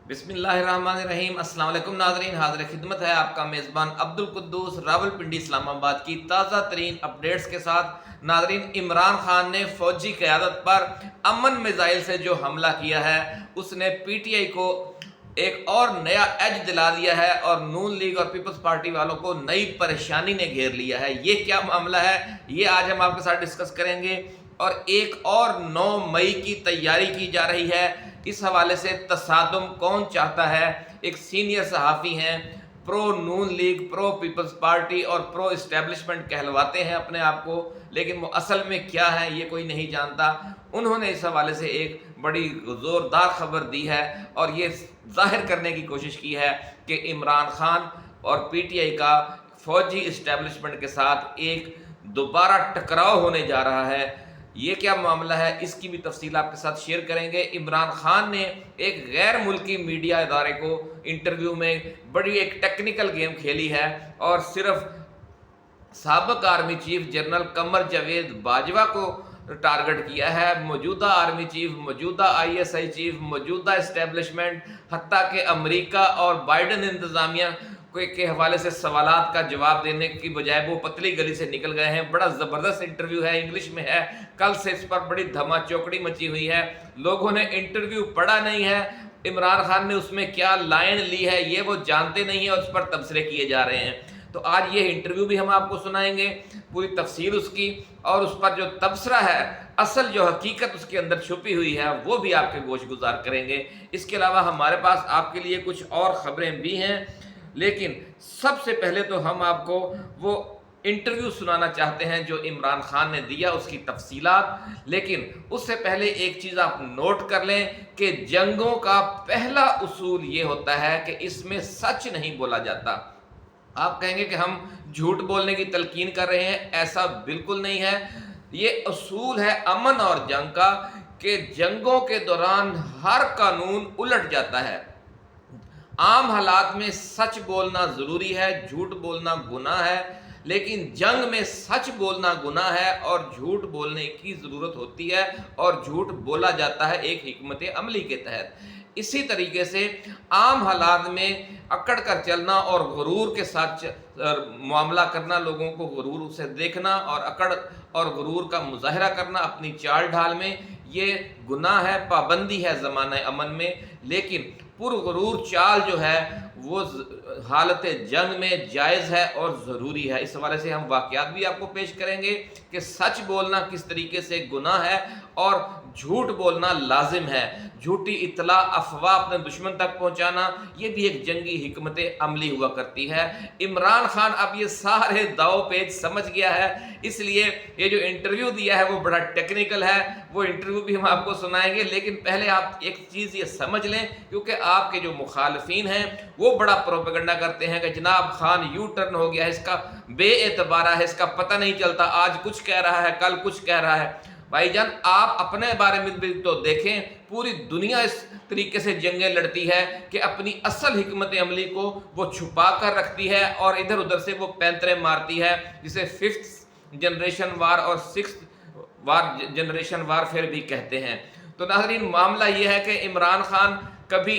بسم اللہ الرحمن الرحیم۔ السلام علیکم ناظرین، حاضر خدمت ہے آپ کا میزبان عبدالقدوس راولپنڈی اسلام آباد کی تازہ ترین اپڈیٹس کے ساتھ۔ ناظرین، عمران خان نے فوجی قیادت پر امن میزائل سے جو حملہ کیا ہے اس نے پی ٹی آئی کو ایک اور نیا ایج دلا دیا ہے اور نون لیگ اور پیپلز پارٹی والوں کو نئی پریشانی نے گھیر لیا ہے۔ یہ کیا معاملہ ہے، یہ آج ہم آپ کے ساتھ ڈسکس کریں گے۔ اور ایک اور 9 مئی کی تیاری کی جا رہی ہے، اس حوالے سے تصادم کون چاہتا ہے؟ ایک سینئر صحافی ہیں، پرو نون لیگ، پرو پیپلز پارٹی اور پرو اسٹیبلشمنٹ کہلواتے ہیں اپنے آپ کو، لیکن وہ اصل میں کیا ہے یہ کوئی نہیں جانتا۔ انہوں نے اس حوالے سے ایک بڑی زوردار خبر دی ہے اور یہ ظاہر کرنے کی کوشش کی ہے کہ عمران خان اور پی ٹی آئی کا فوجی اسٹیبلشمنٹ کے ساتھ ایک دوبارہ ٹکراؤ ہونے جا رہا ہے۔ یہ کیا معاملہ ہے، اس کی بھی تفصیل آپ کے ساتھ شیئر کریں گے۔ عمران خان نے ایک غیر ملکی میڈیا ادارے کو انٹرویو میں بڑی ایک ٹیکنیکل گیم کھیلی ہے اور صرف سابق army chief general Qamar Javed Bajwa کو ٹارگٹ کیا ہے۔ موجودہ آرمی چیف، موجودہ آئی ایس آئی چیف، موجودہ اسٹیبلشمنٹ، حتیٰ کہ امریکہ اور بائیڈن انتظامیہ کے حوالے سے سوالات کا جواب دینے کی بجائے وہ پتلی گلی سے نکل گئے ہیں۔ بڑا زبردست انٹرویو ہے، انگلش میں ہے، کل سے اس پر بڑی دھما چوکڑی مچی ہوئی ہے۔ لوگوں نے انٹرویو پڑھا نہیں ہے، عمران خان نے اس میں کیا لائن لی ہے یہ وہ جانتے نہیں ہیں اور اس پر تبصرے کیے جا رہے ہیں۔ تو آج یہ انٹرویو بھی ہم آپ کو سنائیں گے، پوری تفصیل اس کی، اور اس پر جو تبصرہ ہے، اصل جو حقیقت اس کے اندر چھپی ہوئی ہے وہ بھی آپ کے گوش گزار کریں گے۔ اس کے علاوہ ہمارے پاس آپ کے لیے کچھ اور خبریں بھی ہیں، لیکن سب سے پہلے تو ہم آپ کو وہ انٹرویو سنانا چاہتے ہیں جو عمران خان نے دیا، اس کی تفصیلات۔ لیکن اس سے پہلے ایک چیز آپ نوٹ کر لیں کہ جنگوں کا پہلا اصول یہ ہوتا ہے کہ اس میں سچ نہیں بولا جاتا۔ آپ کہیں گے کہ ہم جھوٹ بولنے کی تلقین کر رہے ہیں، ایسا بالکل نہیں ہے۔ یہ اصول ہے امن اور جنگ کا کہ جنگوں کے دوران ہر قانون الٹ جاتا ہے۔ عام حالات میں سچ بولنا ضروری ہے، جھوٹ بولنا گناہ ہے، لیکن جنگ میں سچ بولنا گناہ ہے اور جھوٹ بولنے کی ضرورت ہوتی ہے اور جھوٹ بولا جاتا ہے ایک حکمت عملی کے تحت۔ اسی طریقے سے عام حالات میں اکڑ کر چلنا اور غرور کے ساتھ معاملہ کرنا، لوگوں کو غرور سے دیکھنا اور اکڑ اور غرور کا مظاہرہ کرنا اپنی چال ڈھال میں، یہ گناہ ہے، پابندی ہے زمانہ امن میں۔ لیکن پرغرور چال جو ہے وہ حالت جنگ میں جائز ہے اور ضروری ہے۔ اس حوالے سے ہم واقعات بھی آپ کو پیش کریں گے کہ سچ بولنا کس طریقے سے گناہ ہے اور جھوٹ بولنا لازم ہے۔ جھوٹی اطلاع، افواہ اپنے دشمن تک پہنچانا، یہ بھی ایک جنگی حکمت عملی ہوا کرتی ہے۔ عمران خان اب یہ سارے داؤ پیچ سمجھ گیا ہے، اس لیے یہ جو انٹرویو دیا ہے وہ بڑا ٹیکنیکل ہے۔ وہ انٹرویو بھی ہم آپ کو سنائیں گے، لیکن پہلے آپ ایک چیز یہ سمجھ لیں، کیونکہ آپ کے جو مخالفین ہیں وہ بڑا پروپیگنڈا کرتے ہیں کہ جناب خان یو ٹرن ہو گیا ہے، اس کا بے اعتبارہ ہے، اس کا پتہ نہیں چلتا، آج کچھ کہہ رہا ہے کل کچھ کہہ رہا ہے۔ بھائی جان، آپ اپنے بارے میں بھی تو دیکھیں، پوری دنیا اس طریقے سے جنگیں لڑتی ہے کہ اپنی اصل حکمت عملی کو وہ چھپا کر رکھتی ہے اور ادھر ادھر سے وہ پینترے مارتی ہے، جسے 5th جنریشن وار اور 6th جنریشن وارفیئر بھی کہتے ہیں۔ تو ناظرین، معاملہ یہ ہے کہ عمران خان کبھی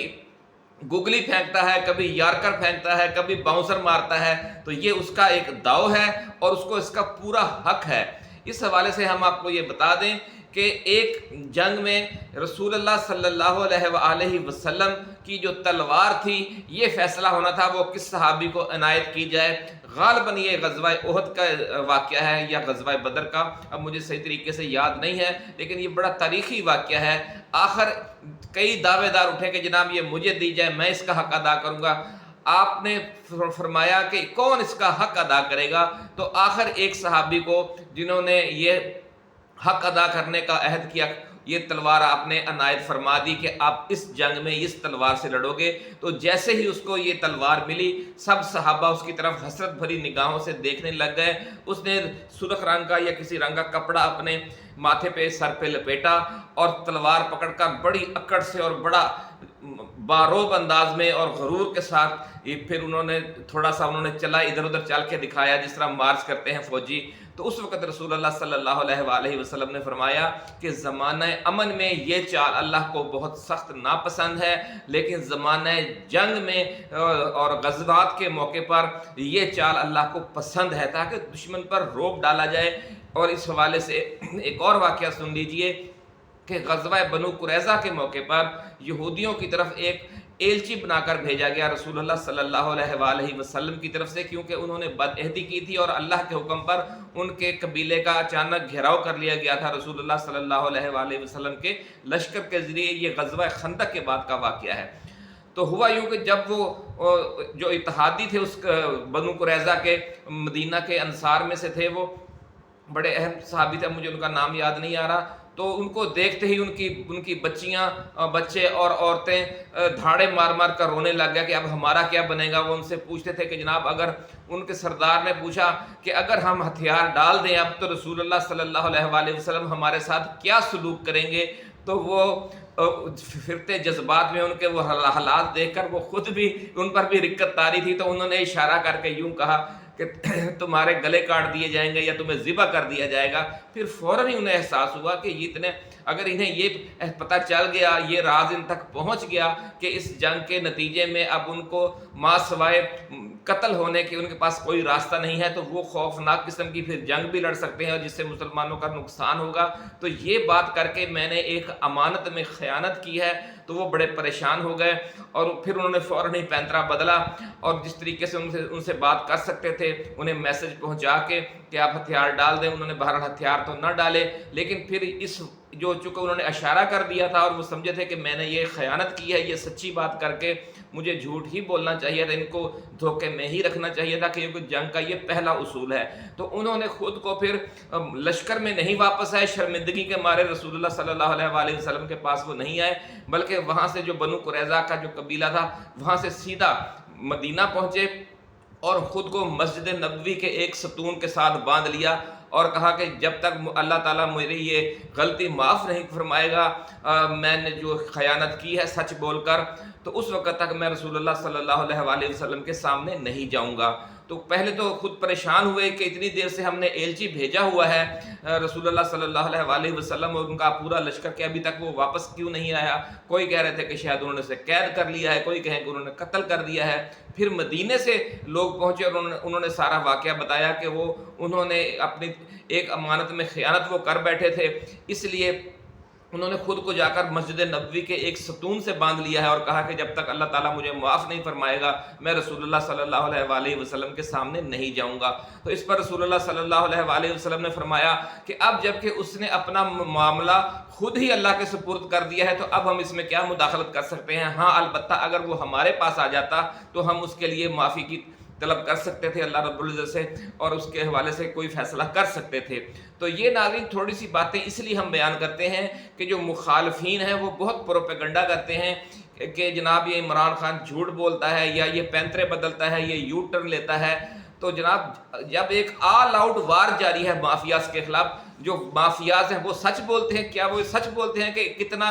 گگلی پھینکتا ہے، کبھی یارکر پھینکتا ہے، کبھی باؤنسر مارتا ہے، تو یہ اس کا ایک داؤ ہے اور اس کو اس کا پورا حق ہے۔ اس حوالے سے ہم آپ کو یہ بتا دیں کہ ایک جنگ میں رسول اللہ صلی اللہ علیہ وآلہ وسلم کی جو تلوار تھی، یہ فیصلہ ہونا تھا وہ کس صحابی کو عنایت کی جائے۔ غالباً یہ غزوہ احد کا واقعہ ہے یا غزوہ بدر کا، اب مجھے صحیح طریقے سے یاد نہیں ہے، لیکن یہ بڑا تاریخی واقعہ ہے۔ آخر کئی دعوے دار اٹھے کہ جناب یہ مجھے دی جائے، میں اس کا حق ادا کروں گا۔ آپ نے فرمایا کہ کون اس کا حق ادا کرے گا؟ تو آخر ایک صحابی کو، جنہوں نے یہ حق ادا کرنے کا عہد کیا، یہ تلوار آپ نے عنایت فرما دی کہ آپ اس جنگ میں اس تلوار سے لڑو گے۔ تو جیسے ہی اس کو یہ تلوار ملی، سب صحابہ اس کی طرف حسرت بھری نگاہوں سے دیکھنے لگ گئے۔ اس نے سرخ رنگ کا یا کسی رنگ کا کپڑا اپنے ماتھے پہ، سر پہ لپیٹا اور تلوار پکڑ کر بڑی اکڑ سے اور بڑا باروب انداز میں اور غرور کے ساتھ پھر انہوں نے تھوڑا سا چلا، ادھر ادھر چل کے دکھایا جس طرح مارچ کرتے ہیں فوجی۔ تو اس وقت رسول اللہ صلی اللہ علیہ وآلہ وسلم نے فرمایا کہ زمانہ امن میں یہ چال اللہ کو بہت سخت ناپسند ہے، لیکن زمانہ جنگ میں اور غزوات کے موقع پر یہ چال اللہ کو پسند ہے، تاکہ دشمن پر روب ڈالا جائے۔ اور اس حوالے سے ایک اور واقعہ سن لیجئے کہ غزوہ بنو قریظہ کے موقع پر یہودیوں کی طرف ایک ایلچی بنا کر بھیجا گیا رسول اللہ صلی اللہ علیہ وآلہ وسلم کی طرف سے، کیونکہ انہوں نے بدعہدی کی تھی اور اللہ کے حکم پر ان کے قبیلے کا اچانک گھیراؤ کر لیا گیا تھا رسول اللہ صلی اللہ علیہ وآلہ وسلم کے لشکر کے ذریعے۔ یہ غزوہ خندق کے بعد کا واقعہ ہے۔ تو ہوا یوں کہ جب وہ جو اتحادی تھے اس بنو قریظہ کے مدینہ کے انصار میں سے تھے، وہ بڑے اہم صحابی تھے، مجھے ان کا نام یاد نہیں آ رہا، تو ان کو دیکھتے ہی ان کی بچیاں، بچے اور عورتیں دھاڑے مار مار کر رونے لگ گیا کہ اب ہمارا کیا بنے گا۔ وہ ان سے پوچھتے تھے کہ جناب، اگر ان کے سردار نے پوچھا کہ اگر ہم ہتھیار ڈال دیں اب تو رسول اللہ صلی اللہ علیہ وآلہ وسلم ہمارے ساتھ کیا سلوک کریں گے، تو وہ فرتے جذبات میں ان کے وہ حالات دیکھ کر وہ خود بھی ان پر بھی رکت طاری تھی، تو انہوں نے اشارہ کر کے یوں کہا کہ تمہارے گلے کاٹ دیے جائیں گے یا تمہیں ذبح کر دیا جائے گا۔ پھر فوراً ہی انہیں احساس ہوا کہ اگر انہیں یہ پتہ چل گیا، یہ راز ان تک پہنچ گیا کہ اس جنگ کے نتیجے میں اب ان کو ما سوائے قتل ہونے کے ان کے پاس کوئی راستہ نہیں ہے، تو وہ خوفناک قسم کی پھر جنگ بھی لڑ سکتے ہیں اور جس سے مسلمانوں کا نقصان ہوگا۔ تو یہ بات کر کے میں نے ایک امانت میں خیانت کی ہے، تو وہ بڑے پریشان ہو گئے اور پھر انہوں نے فوراً ہی پینترا بدلا اور جس طریقے سے ان سے بات کر سکتے تھے انہیں میسج پہنچا کے کہ آپ ہتھیار ڈال دیں۔ انہوں نے بہرحال ہتھیار تو نہ ڈالے، لیکن پھر چونکہ انہوں نے اشارہ کر دیا تھا اور وہ سمجھے تھے کہ میں نے یہ خیانت کی ہے، یہ سچی بات کر کے مجھے جھوٹ ہی بولنا چاہیے تھا، ان کو دھوکے میں ہی رکھنا چاہیے تھا، کیونکہ جنگ کا یہ پہلا اصول ہے۔ تو انہوں نے خود کو پھر لشکر میں نہیں واپس آئے، شرمندگی کے مارے رسول اللہ صلی اللہ علیہ وآلہ وسلم کے پاس وہ نہیں آئے، بلکہ وہاں سے جو بنو قریظہ کا جو قبیلہ تھا وہاں سے سیدھا مدینہ پہنچے اور خود کو مسجد نبوی کے ایک ستون کے ساتھ باندھ لیا اور کہا کہ جب تک اللہ تعالیٰ میری یہ غلطی معاف نہیں فرمائے گا، میں نے جو خیانت کی ہے سچ بول کر، تو اس وقت تک میں رسول اللہ صلی اللہ علیہ وآلہ وسلم کے سامنے نہیں جاؤں گا۔ تو پہلے تو خود پریشان ہوئے کہ اتنی دیر سے ہم نے ایلچی بھیجا ہوا ہے رسول اللہ صلی اللہ علیہ وآلہ وسلم اور ان کا پورا لشکر، کہ ابھی تک وہ واپس کیوں نہیں آیا۔ کوئی کہہ رہے تھے کہ شاید انہوں نے اسے قید کر لیا ہے، کوئی کہیں کہ انہوں نے قتل کر دیا ہے۔ پھر مدینے سے لوگ پہنچے اور انہوں نے سارا واقعہ بتایا کہ انہوں نے اپنی ایک امانت میں خیانت وہ کر بیٹھے تھے، اس لیے انہوں نے خود کو جا کر مسجد نبوی کے ایک ستون سے باندھ لیا ہے اور کہا کہ جب تک اللہ تعالیٰ مجھے معاف نہیں فرمائے گا میں رسول اللہ صلی اللہ علیہ وآلہ وسلم کے سامنے نہیں جاؤں گا۔ تو اس پر رسول اللہ صلی اللہ علیہ وآلہ وسلم نے فرمایا کہ اب جب کہ اس نے اپنا معاملہ خود ہی اللہ کے سپرد کر دیا ہے تو اب ہم اس میں کیا مداخلت کر سکتے ہیں۔ ہاں البتہ اگر وہ ہمارے پاس آ جاتا تو ہم اس کے لیے معافی کی طلب کر سکتے تھے اللہ رب العزت سے اور اس کے حوالے سے کوئی فیصلہ کر سکتے تھے۔ تو یہ ناظرین تھوڑی سی باتیں اس لیے ہم بیان کرتے ہیں کہ جو مخالفین ہیں وہ بہت پروپیگنڈا کرتے ہیں کہ جناب یہ عمران خان جھوٹ بولتا ہے یا یہ پینترے بدلتا ہے، یہ یو ٹرن لیتا ہے۔ تو جناب جب ایک آل آؤٹ وار جاری ہے مافیاز کے خلاف، جو مافیاز ہیں وہ سچ بولتے ہیں، کیا وہ سچ بولتے ہیں کہ کتنا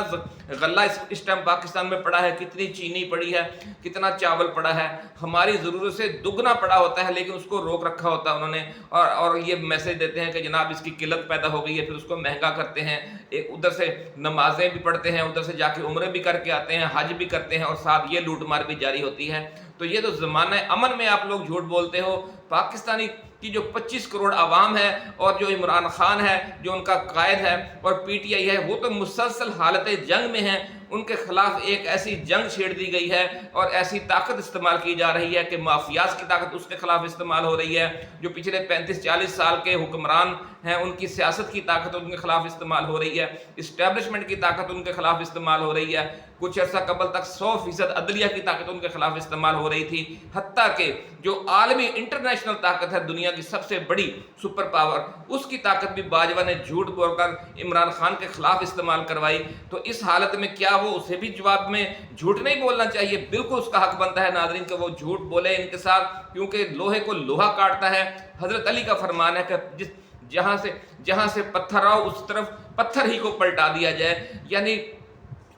غلہ اس ٹائم پاکستان میں پڑا ہے، کتنی چینی پڑی ہے، کتنا چاول پڑا ہے، ہماری ضرورت سے دگنا پڑا ہوتا ہے لیکن اس کو روک رکھا ہوتا ہے انہوں نے، اور یہ میسج دیتے ہیں کہ جناب اس کی قلت پیدا ہو گئی ہے، پھر اس کو مہنگا کرتے ہیں، ایک ادھر سے نمازیں بھی پڑھتے ہیں، ادھر سے جا کے عمرے بھی کر کے آتے ہیں، حج بھی کرتے ہیں اور ساتھ یہ لوٹ مار بھی جاری ہوتی ہے۔ تو یہ تو زمانہ امن میں آپ لوگ جھوٹ بولتے ہو۔ پاکستانی کی جو 25 کروڑ عوام ہے اور جو عمران خان ہے جو ان کا قائد ہے اور پی ٹی آئی ہے، وہ تو مسلسل حالت جنگ میں ہیں، ان کے خلاف ایک ایسی جنگ چھیڑ دی گئی ہے اور ایسی طاقت استعمال کی جا رہی ہے کہ مافیاز کی طاقت اس کے خلاف استعمال ہو رہی ہے، جو پچھلے 35-40 سال کے حکمران ہیں ان کی سیاست کی طاقت ان کے خلاف استعمال ہو رہی ہے، اسٹیبلشمنٹ کی طاقت ان کے خلاف استعمال ہو رہی ہے۔ کچھ عرصہ قبل تک 100% عدلیہ کی طاقت ان کے خلاف استعمال ہو رہی تھی، حتیٰ کہ جو عالمی انٹرنیشنل طاقت ہے، دنیا کی سب سے بڑی سپر پاور، اس کی طاقت بھی باجوہ نے جھوٹ بول کر عمران خان کے خلاف استعمال کروائی۔ تو اس حالت میں کیا وہ اسے بھی جواب میں جھوٹ نہیں بولنا چاہیے؟ بالکل اس کا حق بنتا ہے ناظرین کہ وہ جھوٹ بولے ان کے ساتھ، کیونکہ لوہے کو لوہا کاٹتا ہے۔ حضرت علی کا فرمان ہے کہ جہاں سے پتھر آؤ اس طرف پتھر ہی کو پلٹا دیا جائے، یعنی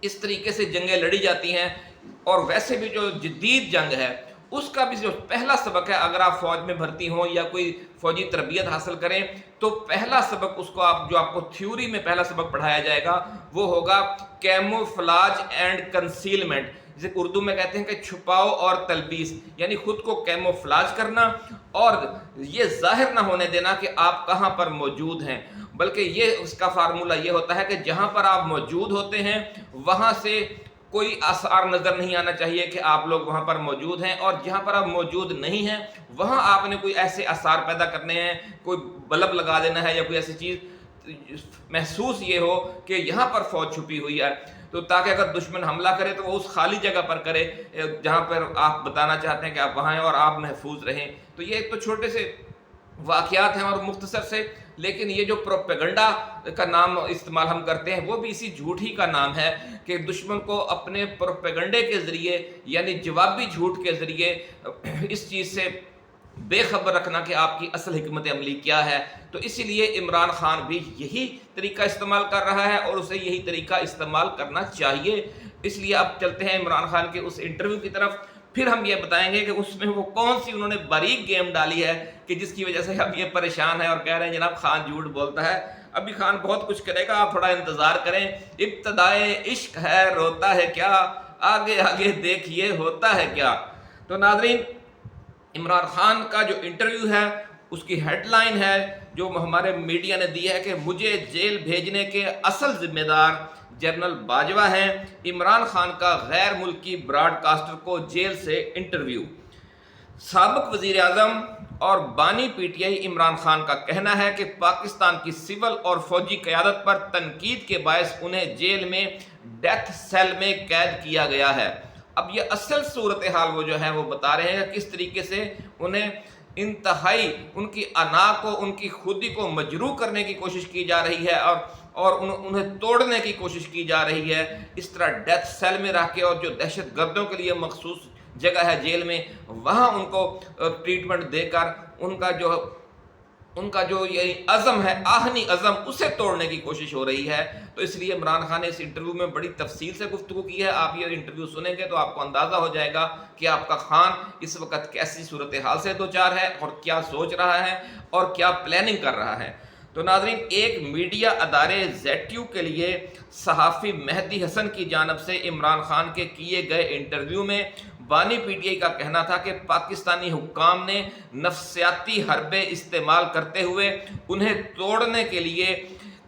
اس طریقے سے جنگیں لڑی جاتی ہیں۔ اور ویسے بھی جو جدید جنگ ہے اس کا بھی جو پہلا سبق ہے، اگر آپ فوج میں بھرتی ہوں یا کوئی فوجی تربیت حاصل کریں تو پہلا سبق اس کو آپ کو تھیوری میں پہلا سبق پڑھایا جائے گا وہ ہوگا کیموفلاج اینڈ کنسیلمنٹ، جسے اردو میں کہتے ہیں کہ چھپاؤ اور تلبیس، یعنی خود کو کیموفلاج کرنا اور یہ ظاہر نہ ہونے دینا کہ آپ کہاں پر موجود ہیں، بلکہ یہ اس کا فارمولہ یہ ہوتا ہے کہ جہاں پر آپ موجود ہوتے ہیں وہاں سے کوئی آثار نظر نہیں آنا چاہیے کہ آپ لوگ وہاں پر موجود ہیں، اور جہاں پر آپ موجود نہیں ہیں وہاں آپ نے کوئی ایسے آثار پیدا کرنے ہیں، کوئی بلب لگا دینا ہے یا کوئی ایسی چیز محسوس یہ ہو کہ یہاں پر فوج چھپی ہوئی ہے، تو تاکہ اگر دشمن حملہ کرے تو وہ اس خالی جگہ پر کرے جہاں پر آپ بتانا چاہتے ہیں کہ آپ وہاں ہیں اور آپ محفوظ رہیں۔ تو یہ ایک تو چھوٹے سے واقعات ہیں اور مختصر سے، لیکن یہ جو پروپیگنڈا کا نام استعمال ہم کرتے ہیں وہ بھی اسی جھوٹ ہی کا نام ہے کہ دشمن کو اپنے پروپیگنڈے کے ذریعے یعنی جوابی جھوٹ کے ذریعے اس چیز سے بے خبر رکھنا کہ آپ کی اصل حکمت عملی کیا ہے۔ تو اسی لیے عمران خان بھی یہی طریقہ استعمال کر رہا ہے اور اسے یہی طریقہ استعمال کرنا چاہیے۔ اس لیے اب چلتے ہیں عمران خان کے اس انٹرویو کی طرف، پھر ہم یہ بتائیں گے کہ اس میں وہ کون سی انہوں نے باریک گیم ڈالی ہے کہ جس کی وجہ سے اب یہ پریشان ہے اور کہہ رہے ہیں جناب خان جھوٹ بولتا ہے۔ ابھی خان بہت کچھ کرے گا، آپ تھوڑا انتظار کریں۔ ابتدائے عشق ہے روتا ہے کیا، آگے آگے دیکھیے ہوتا ہے کیا۔ تو ناظرین، عمران خان کا جو انٹرویو ہے اس کی ہیڈ لائن ہے جو ہمارے میڈیا نے دی ہے کہ مجھے جیل بھیجنے کے اصل ذمہ دار جنرل باجوہ ہیں، عمران خان کا غیر ملکی براڈ کاسٹر کو جیل سے انٹرویو۔ سابق وزیر اعظم اور بانی P T I Imran Khan کا کہنا ہے کہ پاکستان کی سول اور فوجی قیادت پر تنقید کے باعث انہیں جیل میں ڈیتھ سیل میں قید کیا گیا ہے۔ اب یہ اصل صورتحال وہ جو ہے وہ بتا رہے ہیں کہ کس طریقے سے انہیں انتہائی ان کی انا کو، ان کی خودی کو مجروح کرنے کی کوشش کی جا رہی ہے اور انہیں توڑنے کی کوشش کی جا رہی ہے، اس طرح ڈیتھ سیل میں رکھ کے، اور جو دہشت گردوں کے لیے مخصوص جگہ ہے جیل میں وہاں ان کو ٹریٹمنٹ دے کر ان کا جو یہ عزم ہے، آہنی عزم، اسے توڑنے کی کوشش ہو رہی ہے۔ تو اس لیے عمران خان نے اس انٹرویو میں بڑی تفصیل سے گفتگو کی ہے۔ آپ یہ انٹرویو سنیں گے تو آپ کو اندازہ ہو جائے گا کہ آپ کا خان اس وقت کیسی صورتحال سے دوچار ہے اور کیا سوچ رہا ہے اور کیا پلاننگ کر رہا ہے۔ تو ناظرین، ایک میڈیا ادارے زیڈ کے لیے صحافی مہدی حسن کی جانب سے عمران خان کے کیے گئے انٹرویو میں بانی پی ٹی آئی کا کہنا تھا کہ پاکستانی حکام نے نفسیاتی حربے استعمال کرتے ہوئے انہیں توڑنے کے لیے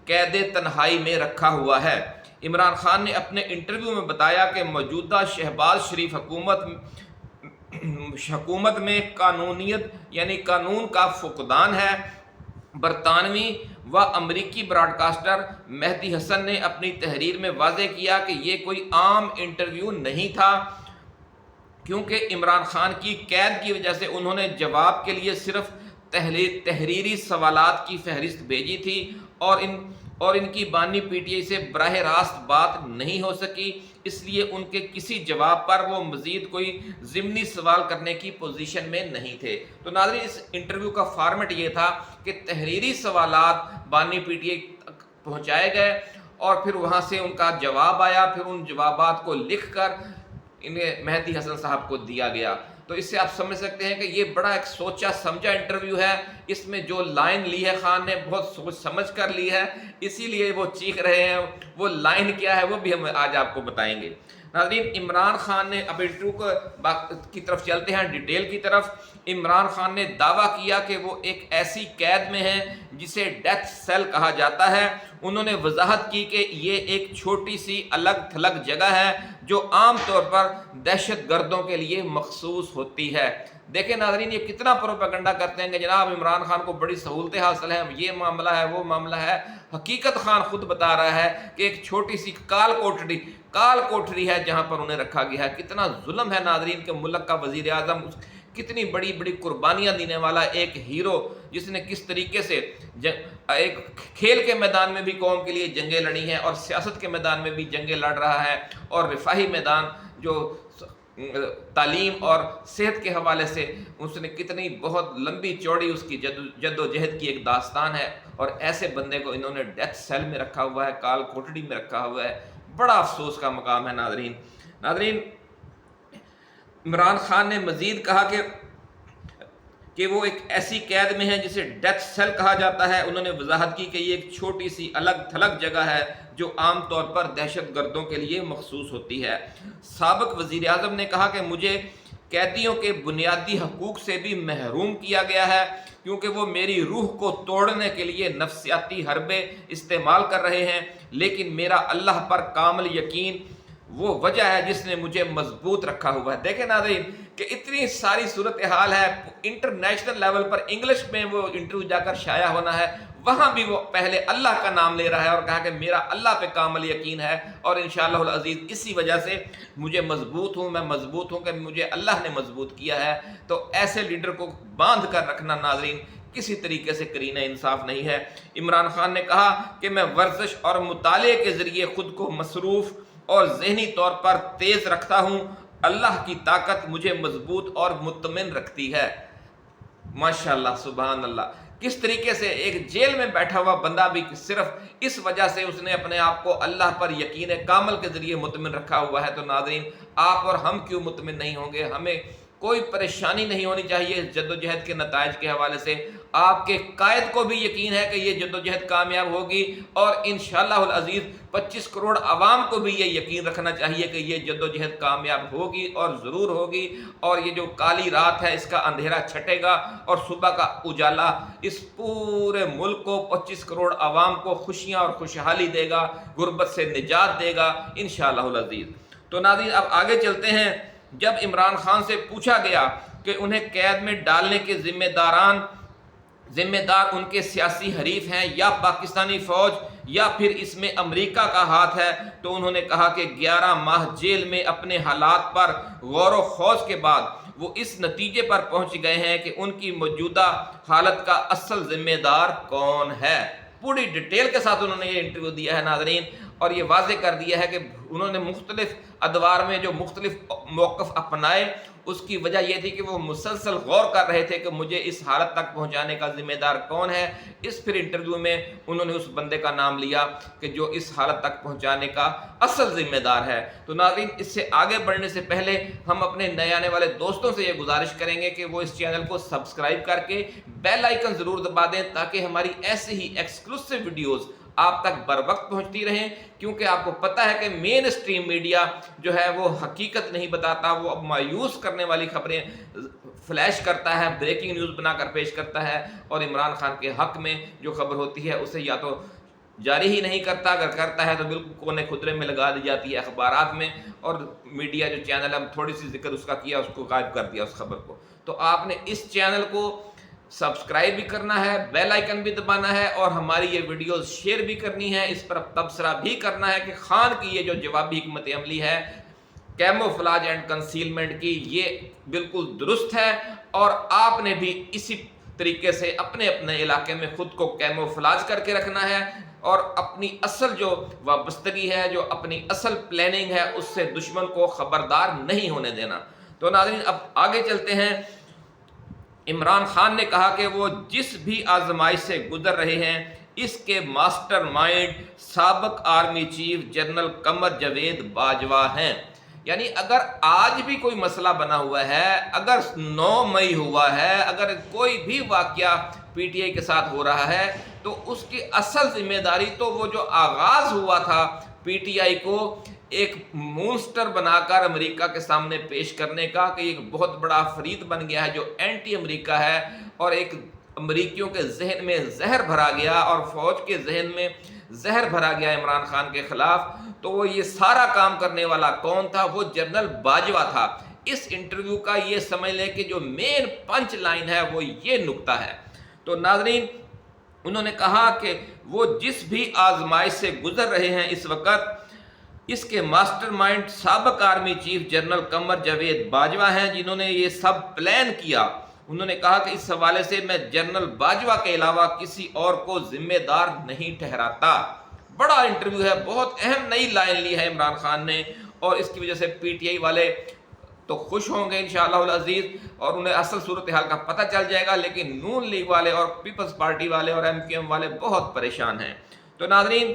قید تنہائی میں رکھا ہوا ہے۔ عمران خان نے اپنے انٹرویو میں بتایا کہ موجودہ شہباز شریف حکومت میں قانونیت یعنی قانون کا فقدان ہے۔ برطانوی و امریکی براڈ کاسٹر مہدی حسن نے اپنی تحریر میں واضح کیا کہ یہ کوئی عام انٹرویو نہیں تھا، کیونکہ عمران خان کی قید کی وجہ سے انہوں نے جواب کے لیے صرف تحریری سوالات کی فہرست بھیجی تھی اور ان کی بانی پی ٹی آئی سے براہ راست بات نہیں ہو سکی، اس لیے ان کے کسی جواب پر وہ مزید کوئی ضمنی سوال کرنے کی پوزیشن میں نہیں تھے۔ تو ناظرین، اس انٹرویو کا فارمیٹ یہ تھا کہ تحریری سوالات بانی پی ٹی آئی تک پہنچائے گئے اور پھر وہاں سے ان کا جواب آیا، پھر ان جوابات کو لکھ کر انہیں مہدی حسن صاحب کو دیا گیا۔ تو اس سے آپ سمجھ سکتے ہیں کہ یہ بڑا ایک سوچا سمجھا انٹرویو ہے۔ اس میں جو لائن لی ہے خان نے بہت سوچ سمجھ کر لی ہے، اسی لیے وہ چیخ رہے ہیں۔ وہ لائن کیا ہے وہ بھی ہم آج آپ کو بتائیں گے۔ ناظرین، عمران خان نے اب انٹرویو کی طرف چلتے ہیں، ڈیٹیل کی طرف۔ عمران خان نے دعویٰ کیا کہ وہ ایک ایسی قید میں ہیں جسے ڈیتھ سیل کہا جاتا ہے۔ انہوں نے وضاحت کی کہ یہ ایک چھوٹی سی الگ تھلگ جگہ ہے جو عام طور پر دہشت گردوں کے لیے مخصوص ہوتی ہے۔ دیکھیں ناظرین، یہ کتنا پروپیگنڈا کرتے ہیں کہ جناب عمران خان کو بڑی سہولتیں حاصل ہیں، یہ معاملہ ہے وہ معاملہ ہے۔ حقیقت خان خود بتا رہا ہے کہ ایک چھوٹی سی کال کوٹری ہے جہاں پر انہیں رکھا گیا ہے۔ کتنا ظلم ہے ناظرین کہ ملک کا وزیر اعظم، کتنی بڑی بڑی قربانیاں دینے والا ایک ہیرو، جس نے کس طریقے سے ایک کھیل کے میدان میں بھی قوم کے لیے جنگیں لڑی ہیں اور سیاست کے میدان میں بھی جنگیں لڑ رہا ہے، اور رفاہی میدان جو تعلیم اور صحت کے حوالے سے اس نے کتنی بہت لمبی چوڑی اس کی جد و جہد کی ایک داستان ہے، اور ایسے بندے کو انہوں نے ڈیتھ سیل میں رکھا ہوا ہے، کال کوٹڑی میں رکھا ہوا ہے۔ بڑا افسوس کا مقام ہے ناظرین۔ عمران خان نے مزید کہا کہ وہ ایک ایسی قید میں ہے جسے ڈیتھ سیل کہا جاتا ہے۔ انہوں نے وضاحت کی کہ یہ ایک چھوٹی سی الگ تھلگ جگہ ہے جو عام طور پر دہشت گردوں کے لیے مخصوص ہوتی ہے۔ سابق وزیر اعظم نے کہا کہ مجھے قیدیوں کے بنیادی حقوق سے بھی محروم کیا گیا ہے کیونکہ وہ میری روح کو توڑنے کے لیے نفسیاتی حربے استعمال کر رہے ہیں، لیکن میرا اللہ پر کامل یقین وہ وجہ ہے جس نے مجھے مضبوط رکھا ہوا ہے۔ دیکھیں ناظرین کہ اتنی ساری صورتحال ہے، انٹرنیشنل لیول پر انگلش میں وہ انٹرویو جا کر شائع ہونا ہے، وہاں بھی وہ پہلے اللہ کا نام لے رہا ہے اور کہا کہ میرا اللہ پہ کامل یقین ہے اور انشاءاللہ العزیز اسی وجہ سے مجھے میں مضبوط ہوں کہ مجھے اللہ نے مضبوط کیا ہے۔ تو ایسے لیڈر کو باندھ کر رکھنا ناظرین کسی طریقے سے کرینہ انصاف نہیں ہے۔ عمران خان نے کہا کہ میں ورزش اور مطالعے کے ذریعے خود کو مصروف اور ذہنی طور پر تیز رکھتا ہوں، اللہ کی طاقت مجھے مضبوط اور مطمئن رکھتی ہے۔ ماشاءاللہ، سبحان اللہ، کس طریقے سے ایک جیل میں بیٹھا ہوا بندہ بھی صرف اس وجہ سے اس نے اپنے آپ کو اللہ پر یقین کامل کے ذریعے مطمئن رکھا ہوا ہے۔ تو ناظرین آپ اور ہم کیوں مطمئن نہیں ہوں گے؟ ہمیں کوئی پریشانی نہیں ہونی چاہیے جدوجہد کے نتائج کے حوالے سے۔ آپ کے قائد کو بھی یقین ہے کہ یہ جدوجہد کامیاب ہوگی اور انشاءاللہ العزیز 25 کروڑ عوام کو بھی یہ یقین رکھنا چاہیے کہ یہ جدوجہد کامیاب ہوگی اور ضرور ہوگی، اور یہ جو کالی رات ہے اس کا اندھیرا چھٹے گا اور صبح کا اجالا اس پورے ملک کو 25 کروڑ عوام کو خوشیاں اور خوشحالی دے گا، غربت سے نجات دے گا انشاءاللہ العزیز۔ تو ناظرین اب آگے چلتے ہیں۔ جب عمران خان سے پوچھا گیا کہ انہیں قید میں ڈالنے کے ذمہ دار ان کے سیاسی حریف ہیں یا پاکستانی فوج یا پھر اس میں امریکہ کا ہاتھ ہے، تو انہوں نے کہا کہ 11 ماہ جیل میں اپنے حالات پر غور و خوض کے بعد وہ اس نتیجے پر پہنچ گئے ہیں کہ ان کی موجودہ حالت کا اصل ذمہ دار کون ہے۔ پوری ڈیٹیل کے ساتھ انہوں نے یہ انٹرویو دیا ہے ناظرین، اور یہ واضح کر دیا ہے کہ انہوں نے مختلف ادوار میں جو مختلف موقف اپنائے، اس کی وجہ یہ تھی کہ وہ مسلسل غور کر رہے تھے کہ مجھے اس حالت تک پہنچانے کا ذمہ دار کون ہے۔ اس پھر انٹرویو میں انہوں نے اس بندے کا نام لیا کہ جو اس حالت تک پہنچانے کا اصل ذمہ دار ہے۔ تو ناظرین اس سے آگے بڑھنے سے پہلے ہم اپنے نئے آنے والے دوستوں سے یہ گزارش کریں گے کہ وہ اس چینل کو سبسکرائب کر کے بیل آئیکن ضرور دبا دیں تاکہ ہماری ایسے ہی ایکسکلوسیو ویڈیوز آپ تک بر وقت پہنچتی رہیں، کیونکہ آپ کو پتہ ہے کہ مین اسٹریم میڈیا جو ہے وہ حقیقت نہیں بتاتا، وہ اب مایوس کرنے والی خبریں فلیش کرتا ہے، بریکنگ نیوز بنا کر پیش کرتا ہے، اور عمران خان کے حق میں جو خبر ہوتی ہے اسے یا تو جاری ہی نہیں کرتا، اگر کرتا ہے تو بالکل کونے خدرے میں لگا دی جاتی ہے اخبارات میں، اور میڈیا جو چینل ہے تھوڑی سی ذکر اس کا کیا اس کو غائب کر دیا اس خبر کو۔ تو آپ نے اس چینل کو سبسکرائب بھی کرنا ہے، بیل آئیکن بھی دبانا ہے، اور ہماری یہ ویڈیوز شیئر بھی کرنی ہے، اس پر تبصرہ بھی کرنا ہے کہ خان کی یہ جو جوابی حکمت عملی ہے کیموفلاج اینڈ کنسیلمنٹ کی، یہ بالکل درست ہے، اور آپ نے بھی اسی طریقے سے اپنے علاقے میں خود کو کیموفلاج کر کے رکھنا ہے اور اپنی اصل جو وابستگی ہے، جو اپنی اصل پلاننگ ہے، اس سے دشمن کو خبردار نہیں ہونے دینا۔ تو ناظرین اب آگے چلتے ہیں۔ عمران خان نے کہا کہ وہ جس بھی آزمائش سے گزر رہے ہیں اس کے ماسٹر مائنڈ سابق army chief general Qamar Javed Bajwa ہیں۔ یعنی اگر آج بھی کوئی مسئلہ بنا ہوا ہے، اگر 9 مئی ہوا ہے، اگر کوئی بھی واقعہ پی ٹی آئی کے ساتھ ہو رہا ہے، تو اس کی اصل ذمہ داری تو وہ جو آغاز ہوا تھا پی ٹی آئی کو ایک مونسٹر بنا کر امریکہ کے سامنے پیش کرنے کا کہ ایک بہت بڑا فرید بن گیا ہے جو اینٹی امریکہ ہے، اور ایک امریکیوں کے ذہن میں زہر بھرا گیا اور فوج کے ذہن میں زہر بھرا گیا عمران خان کے خلاف، تو وہ یہ سارا کام کرنے والا کون تھا؟ وہ جنرل باجوہ تھا۔ اس انٹرویو کا یہ سمجھ لیں کہ جو مین پنچ لائن ہے وہ یہ نکتہ ہے۔ تو ناظرین انہوں نے کہا کہ وہ جس بھی آزمائش سے گزر رہے ہیں اس وقت، اس کے ماسٹر مائنڈ سابق army chief general Qamar Javed Bajwa ہیں جنہوں نے یہ سب پلان کیا۔ انہوں نے کہا کہ اس حوالے سے میں جنرل باجوہ کے علاوہ کسی اور کو ذمہ دار نہیں ٹھہراتا۔ بڑا انٹرویو ہے، بہت اہم نئی لائن لی ہے عمران خان نے، اور اس کی وجہ سے پی ٹی آئی والے تو خوش ہوں گے انشاءاللہ العزیز اور انہیں اصل صورتحال کا پتہ چل جائے گا، لیکن نون لیگ والے اور پیپلز پارٹی والے اور ایم کیو ایم والے بہت پریشان ہیں۔ تو ناظرین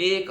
1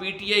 PTI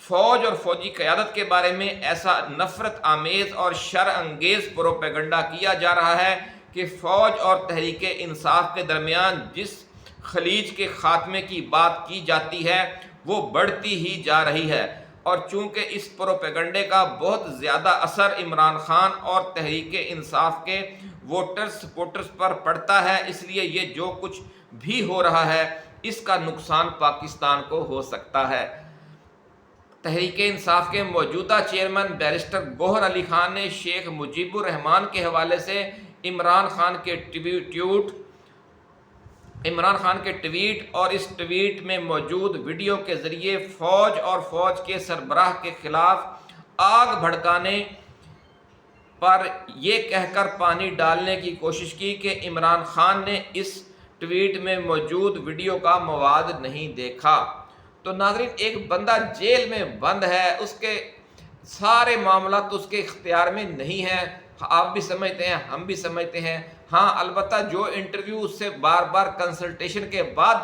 فوج اور فوجی قیادت کے بارے میں ایسا نفرت آمیز اور شر انگیز پروپیگنڈا کیا جا رہا ہے کہ فوج اور تحریک انصاف کے درمیان جس خلیج کے خاتمے کی بات کی جاتی ہے وہ بڑھتی ہی جا رہی ہے، اور چونکہ اس پروپیگنڈے کا بہت زیادہ اثر عمران خان اور تحریک انصاف کے ووٹرز سپورٹرز پر پڑتا ہے، اس لیے یہ جو کچھ بھی ہو رہا ہے اس کا نقصان پاکستان کو ہو سکتا ہے۔ تحریک انصاف کے موجودہ چیئرمین بیرسٹر گوہر علی خان نے شیخ مجیب الرحمان کے حوالے سے عمران خان کے ٹویٹ اور اس ٹویٹ میں موجود ویڈیو کے ذریعے فوج اور فوج کے سربراہ کے خلاف آگ بھڑکانے پر یہ کہہ کر پانی ڈالنے کی کوشش کی کہ عمران خان نے اس ٹویٹ میں موجود ویڈیو کا مواد نہیں دیکھا۔ تو ناظرین، ایک بندہ جیل میں بند ہے، اس کے سارے معاملات اس کے اختیار میں نہیں ہیں، آپ بھی سمجھتے ہیں، ہم بھی سمجھتے ہیں۔ ہاں البتہ جو انٹرویو اس سے بار بار کنسلٹیشن کے بعد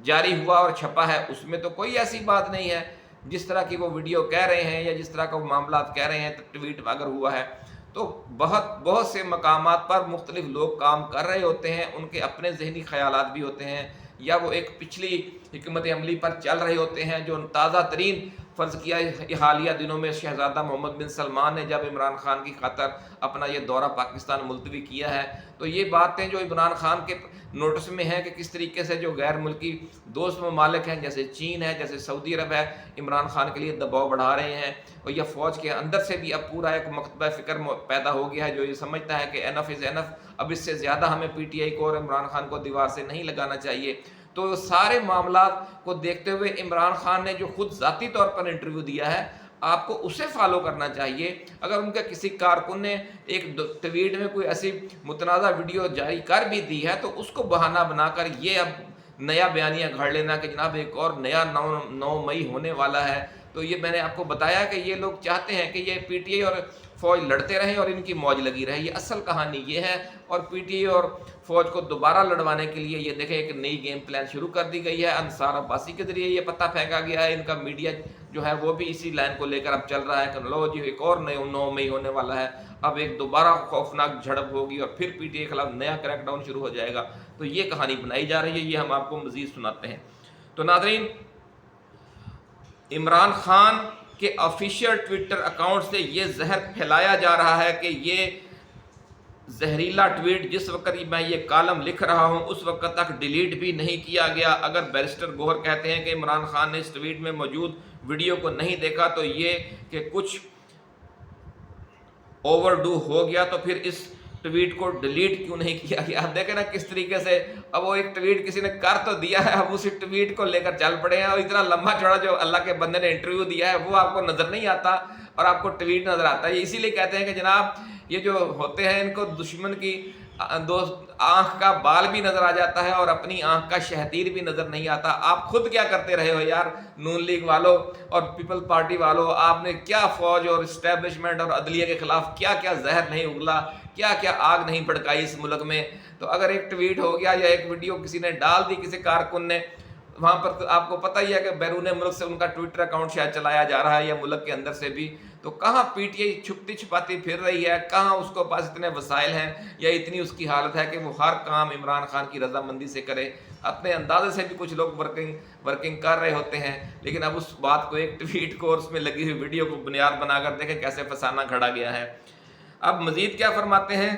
جاری ہوا اور چھپا ہے اس میں تو کوئی ایسی بات نہیں ہے جس طرح کی وہ ویڈیو کہہ رہے ہیں یا جس طرح کا وہ معاملات کہہ رہے ہیں، ٹویٹ اگر ہوا ہے تو بہت سے مقامات پر مختلف لوگ کام کر رہے ہوتے ہیں، ان کے اپنے ذہنی خیالات بھی ہوتے ہیں، یا وہ ایک پچھلی حکمت عملی پر چل رہے ہوتے ہیں جو تازہ ترین فرض کیا حالیہ دنوں میں شہزادہ محمد بن سلمان نے جب عمران خان کی خاطر اپنا یہ دورہ پاکستان ملتوی کیا ہے، تو یہ باتیں جو عمران خان کے نوٹس میں ہیں کہ کس طریقے سے جو غیر ملکی دوست ممالک ہیں جیسے چین ہے، جیسے سعودی عرب ہے، عمران خان کے لیے دباؤ بڑھا رہے ہیں، اور یہ فوج کے اندر سے بھی اب پورا ایک مکتبہ فکر پیدا ہو گیا ہے جو یہ سمجھتا ہے کہ انف از انف، اب اس سے زیادہ ہمیں پی ٹی آئی کو اور عمران خان کو دیوار سے نہیں لگانا چاہیے۔ تو سارے معاملات کو دیکھتے ہوئے عمران خان نے جو خود ذاتی طور پر انٹرویو دیا ہے آپ کو اسے فالو کرنا چاہیے۔ اگر ان کے کسی کارکن نے ایک ٹویٹ میں کوئی ایسی متنازع ویڈیو جاری کر بھی دی ہے تو اس کو بہانہ بنا کر یہ اب نیا بیانیہ گھڑ لینا کہ جناب ایک اور نیا 9 مئی ہونے والا ہے، تو یہ میں نے آپ کو بتایا کہ یہ لوگ چاہتے ہیں کہ یہ پی ٹی آئی اور فوج لڑتے رہیں اور ان کی موج لگی رہے، یہ اصل کہانی یہ ہے۔ اور پی ٹی آئی اور فوج کو دوبارہ لڑوانے کے لیے یہ دیکھیں ایک نئی گیم پلان شروع کر دی گئی ہے، انصار عباسی کے ذریعے یہ پتہ پھینکا گیا ہے، ان کا میڈیا جو ہے وہ بھی اسی لائن کو لے کر اب چل رہا ہے کہ لو جی ایک اور 9 مئی ہونے والا ہے، اب ایک دوبارہ خوفناک جھڑپ ہوگی اور پھر پی ٹی آئی کے خلاف نیا کریک ڈاؤن شروع ہو جائے گا۔ تو یہ کہانی بنائی جا رہی ہے، یہ ہم آپ کو مزید سناتے ہیں۔ تو ناظرین، عمران خان کے آفیشیل ٹویٹر اکاؤنٹ سے یہ زہر پھیلایا جا رہا ہے کہ یہ زہریلا ٹویٹ جس وقت میں یہ کالم لکھ رہا ہوں اس وقت تک ڈیلیٹ بھی نہیں کیا گیا۔ اگر بیرسٹر گوہر کہتے ہیں کہ عمران خان نے اس ٹویٹ میں موجود ویڈیو کو نہیں دیکھا تو یہ کہ کچھ اوور ڈو ہو گیا، تو پھر اس ٹویٹ کو ڈیلیٹ کیوں نہیں کیا گیا؟ دیکھیں نا کس طریقے سے اب وہ ایک ٹویٹ کسی نے کر تو دیا ہے، اب اسی ٹویٹ کو لے کر چل پڑے ہیں، اور اتنا لمبا چوڑا جو اللہ کے بندے نے انٹرویو دیا ہے وہ آپ کو نظر نہیں آتا اور آپ کو ٹویٹ نظر آتا ہے۔ اسی لیے کہتے ہیں کہ جناب یہ جو ہوتے ہیں ان کو دشمن کی آنکھ کا بال بھی نظر آ جاتا ہے اور اپنی آنکھ کا شہتیر بھی نظر نہیں آتا۔ آپ خود کیا کرتے رہے ہو یار نون لیگ والو اور پیپل پارٹی والو، آپ نے کیا فوج اور اسٹیبلشمنٹ اور عدلیہ کے خلاف کیا کیا زہر نہیں اگلا، کیا کیا آگ نہیں بھڑکائی اس ملک میں۔ تو اگر ایک ٹویٹ ہو گیا یا ایک ویڈیو کسی نے ڈال دی کسی کارکن نے، وہاں پر تو آپ کو پتہ ہی ہے کہ بیرون ملک سے ان کا ٹویٹر اکاؤنٹ شاید چلایا جا رہا ہے یا ملک کے اندر سے بھی، تو کہاں پی ٹی آئی چھپتی چھپاتی پھر رہی ہے، کہاں اس کو پاس اتنے وسائل ہیں یا اتنی اس کی حالت ہے کہ وہ ہر کام عمران خان کی رضامندی سے کرے۔ اپنے اندازے سے بھی کچھ لوگ ورکنگ کر رہے ہوتے ہیں، لیکن اب اس بات کو ایک ٹویٹ کو اور اس میں لگی ہوئی ویڈیو کو بنیاد بنا کر دیکھیں کیسے فسانہ کھڑا گیا ہے۔ اب مزید کیا فرماتے ہیں؟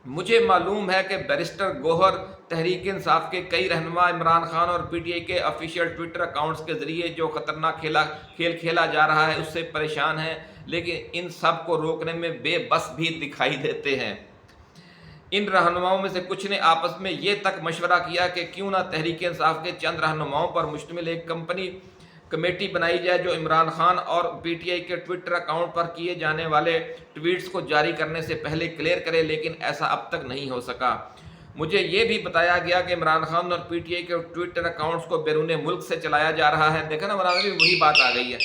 مجھے معلوم ہے کہ بیرسٹر گوہر تحریک انصاف کے کئی رہنما عمران خان اور پی ٹی آئی کے آفیشیل ٹویٹر اکاؤنٹس کے ذریعے جو خطرناک کھیل کھیلا جا رہا ہے اس سے پریشان ہیں، لیکن ان سب کو روکنے میں بے بس بھی دکھائی دیتے ہیں۔ ان رہنماؤں میں سے کچھ نے آپس میں یہ تک مشورہ کیا کہ کیوں نہ تحریک انصاف کے چند رہنماؤں پر مشتمل ایک کمیٹی بنائی جائے جو عمران خان اور پی ٹی آئی کے ٹویٹر اکاؤنٹ پر کیے جانے والے ٹویٹس کو جاری کرنے سے پہلے کلیئر کرے، لیکن ایسا اب تک نہیں ہو سکا۔ مجھے یہ بھی بتایا گیا کہ عمران خان اور پی ٹی آئی کے ٹویٹر اکاؤنٹس کو بیرون ملک سے چلایا جا رہا ہے۔ دیکھا نا مولانا بھی وہی بات آ گئی ہے۔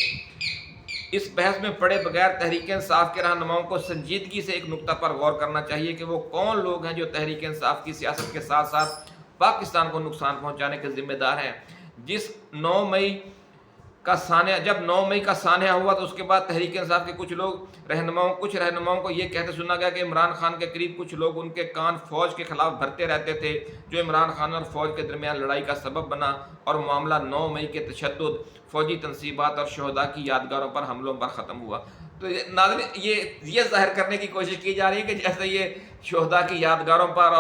اس بحث میں پڑے بغیر تحریک انصاف کے رہنماؤں کو سنجیدگی سے ایک نقطہ پر غور کرنا چاہیے کہ وہ کون لوگ ہیں جو تحریک انصاف کی سیاست کے ساتھ ساتھ پاکستان کو نقصان پہنچانے کے ذمہ دار ہیں۔ جس 9 مئی کا سانحہ، جب 9 مئی کا سانحہ ہوا تو اس کے بعد تحریک انصاف کے کچھ رہنماؤں کو یہ کہتے سنا گیا کہ عمران خان کے قریب کچھ لوگ ان کے کان فوج کے خلاف بھرتے رہتے تھے، جو عمران خان اور فوج کے درمیان لڑائی کا سبب بنا، اور معاملہ 9 مئی کے تشدد، فوجی تنصیبات اور شہداء کی یادگاروں پر حملوں پر ختم ہوا۔ تو ناظرین یہ ظاہر کرنے کی کوشش کی جا رہی ہے کہ جیسے یہ شہداء کی یادگاروں پر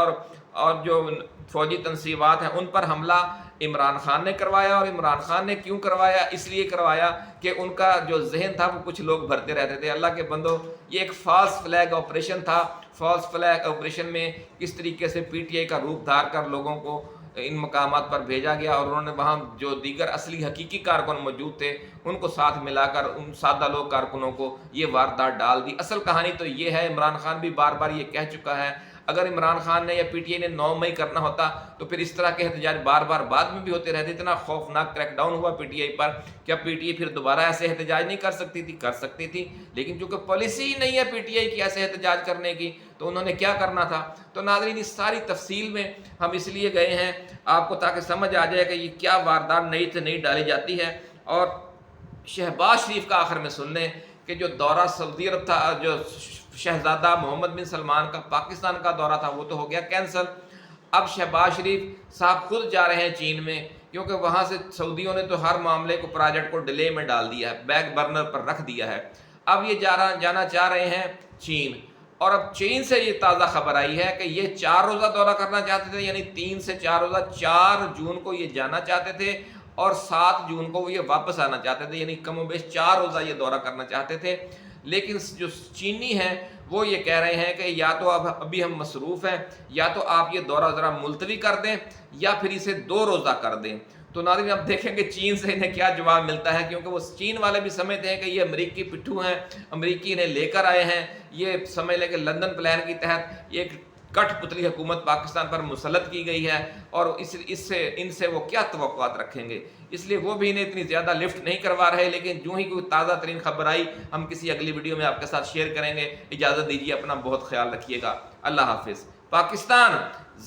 اور جو فوجی تنصیبات ہیں ان پر حملہ عمران خان نے کروایا، اور عمران خان نے کیوں کروایا؟ اس لیے کروایا کہ ان کا جو ذہن تھا وہ کچھ لوگ بھرتے رہتے تھے۔ اللہ کے بندو، یہ ایک فالس فلیگ آپریشن تھا۔ فالس فلیگ آپریشن میں کس طریقے سے پی ٹی آئی کا روپ دھار کر لوگوں کو ان مقامات پر بھیجا گیا، اور انہوں نے وہاں جو دیگر اصلی حقیقی کارکن موجود تھے ان کو ساتھ ملا کر ان سادہ لوگ کارکنوں کو یہ واردات ڈال دی۔ اصل کہانی تو یہ ہے، عمران خان بھی بار بار یہ کہہ چکا ہے، اگر عمران خان نے یا پی ٹی آئی نے 9 مئی کرنا ہوتا تو پھر اس طرح کے احتجاج بار بار بعد میں بھی ہوتے رہتے۔ اتنا خوفناک کریک ڈاؤن ہوا پی ٹی آئی پر، کیا پی ٹی آئی پھر دوبارہ ایسے احتجاج نہیں کر سکتی تھی؟ کر سکتی تھی، لیکن چونکہ پالیسی ہی نہیں ہے پی ٹی آئی کی ایسے احتجاج کرنے کی، تو انہوں نے کیا کرنا تھا؟ تو ناظرین، اس ساری تفصیل میں ہم اس لیے گئے ہیں آپ کو تاکہ سمجھ آ جائے کہ یہ کیا واردات نئی سے نئی ڈالی جاتی ہے۔ اور شہباز شریف کا آخر میں سن لیں کہ جو دورہ سعودی عرب تھا، جو شہزادہ محمد بن سلمان کا پاکستان کا دورہ تھا وہ تو ہو گیا کینسل۔ اب شہباز شریف صاحب خود جا رہے ہیں چین میں، کیونکہ وہاں سے سعودیوں نے تو ہر معاملے کو، پروجیکٹ کو ڈیلے میں ڈال دیا ہے، بیک برنر پر رکھ دیا ہے۔ اب یہ جانا چاہ رہے ہیں چین، اور اب چین سے یہ تازہ خبر آئی ہے کہ یہ 4 روزہ دورہ کرنا چاہتے تھے، یعنی 3 سے 4 روزہ، 4 جون کو یہ جانا چاہتے تھے اور 7 جون کو وہ یہ واپس آنا چاہتے تھے، یعنی کم و بیش 4 روزہ یہ دورہ کرنا چاہتے تھے۔ لیکن جو چینی ہیں وہ یہ کہہ رہے ہیں کہ یا تو ابھی ہم مصروف ہیں، یا تو آپ یہ دورہ ذرا ملتوی کر دیں، یا پھر اسے 2 روزہ کر دیں۔ تو ناظرین اب دیکھیں کہ چین سے انہیں کیا جواب ملتا ہے، کیونکہ وہ چین والے بھی سمجھتے ہیں کہ یہ امریکی پٹھو ہیں، امریکی انہیں لے کر آئے ہیں، یہ سمجھ لیں کہ لندن پلان کے تحت ایک کٹ پتلی حکومت پاکستان پر مسلط کی گئی ہے، اور ان سے وہ کیا توقعات رکھیں گے، اس لیے وہ بھی انہیں اتنی زیادہ لفٹ نہیں کروا رہے۔ لیکن جو ہی کوئی تازہ ترین خبر آئی ہم کسی اگلی ویڈیو میں آپ کے ساتھ شیئر کریں گے۔ اجازت دیجیے، اپنا بہت خیال رکھیے گا، اللہ حافظ۔ پاکستان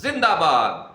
زندہ باد۔